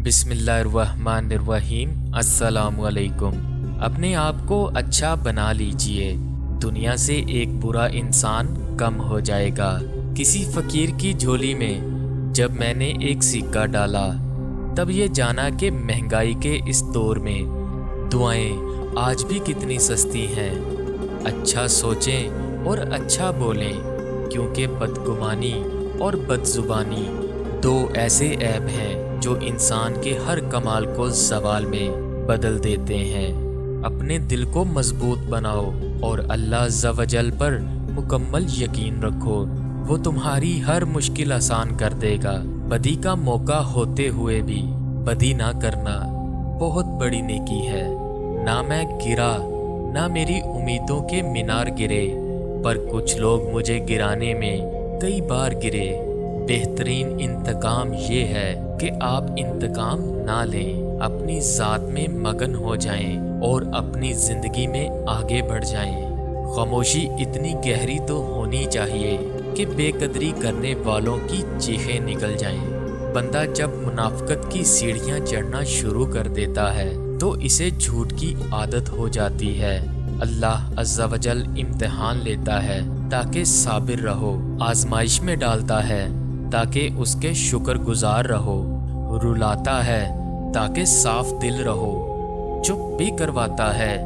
बिस्मिल्लाहिर्रहमानिर्रहीम। अस्सलामुअलैकुम। अपने आप को अच्छा बना लीजिए, दुनिया से एक बुरा इंसान कम हो जाएगा। किसी फ़कीर की झोली में जब मैंने एक सिक्का डाला, तब ये जाना कि महंगाई के इस दौर में दुआएं आज भी कितनी सस्ती हैं। अच्छा सोचें और अच्छा बोलें, क्योंकि बदगुमानी और बदजुबानी दो ऐसे ऐब हैं जो इंसान के हर कमाल को ज़वाल में बदल देते हैं। अपने दिल को मजबूत बनाओ और अल्लाह अज़्ज़ा वजल पर मुकम्मल यकीन रखो, वो तुम्हारी हर मुश्किल आसान कर देगा। बदी का मौका होते हुए भी बदी ना करना बहुत बड़ी नेकी है। ना मैं गिरा, ना मेरी उम्मीदों के मीनार गिरे, पर कुछ लोग मुझे गिराने में कई बार गिरे। बेहतरीन इंतकाम ये है कि आप इंतकाम ना लें, अपनी ज़ात में मगन हो जाएं और अपनी ज़िंदगी में आगे बढ़ जाएं। खामोशी इतनी गहरी तो होनी चाहिए कि बेकदरी करने वालों की चीखें निकल जाएं। बंदा जब मुनाफ़िकत की सीढ़ियां चढ़ना शुरू कर देता है तो इसे झूठ की आदत हो जाती है। अल्लाह अज़्ज़ा वजल इम्तिहान लेता है ताकि साबिर रहो, आजमाइश में डालता है ताकि उसके शुक्रगुजार रहो, रुलाता है ताकि साफ दिल रहो, चुप भी करवाता है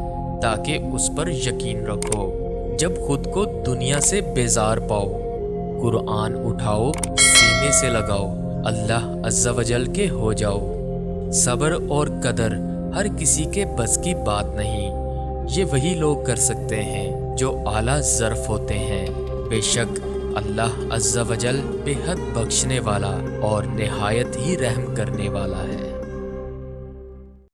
ताकि उस पर यकीन रखो। जब खुद को दुनिया से बेजार पाओ, कुरान उठाओ, सीने से लगाओ, अल्लाह अज़्ज़ा वजल के हो जाओ। सब्र और कदर हर किसी के बस की बात नहीं, ये वही लोग कर सकते हैं जो आला ज़र्फ़ होते हैं। बेशक अल्लाह अज़्ज़ा वजल बेहद बख्शने वाला और निहायत ही रहम करने वाला है।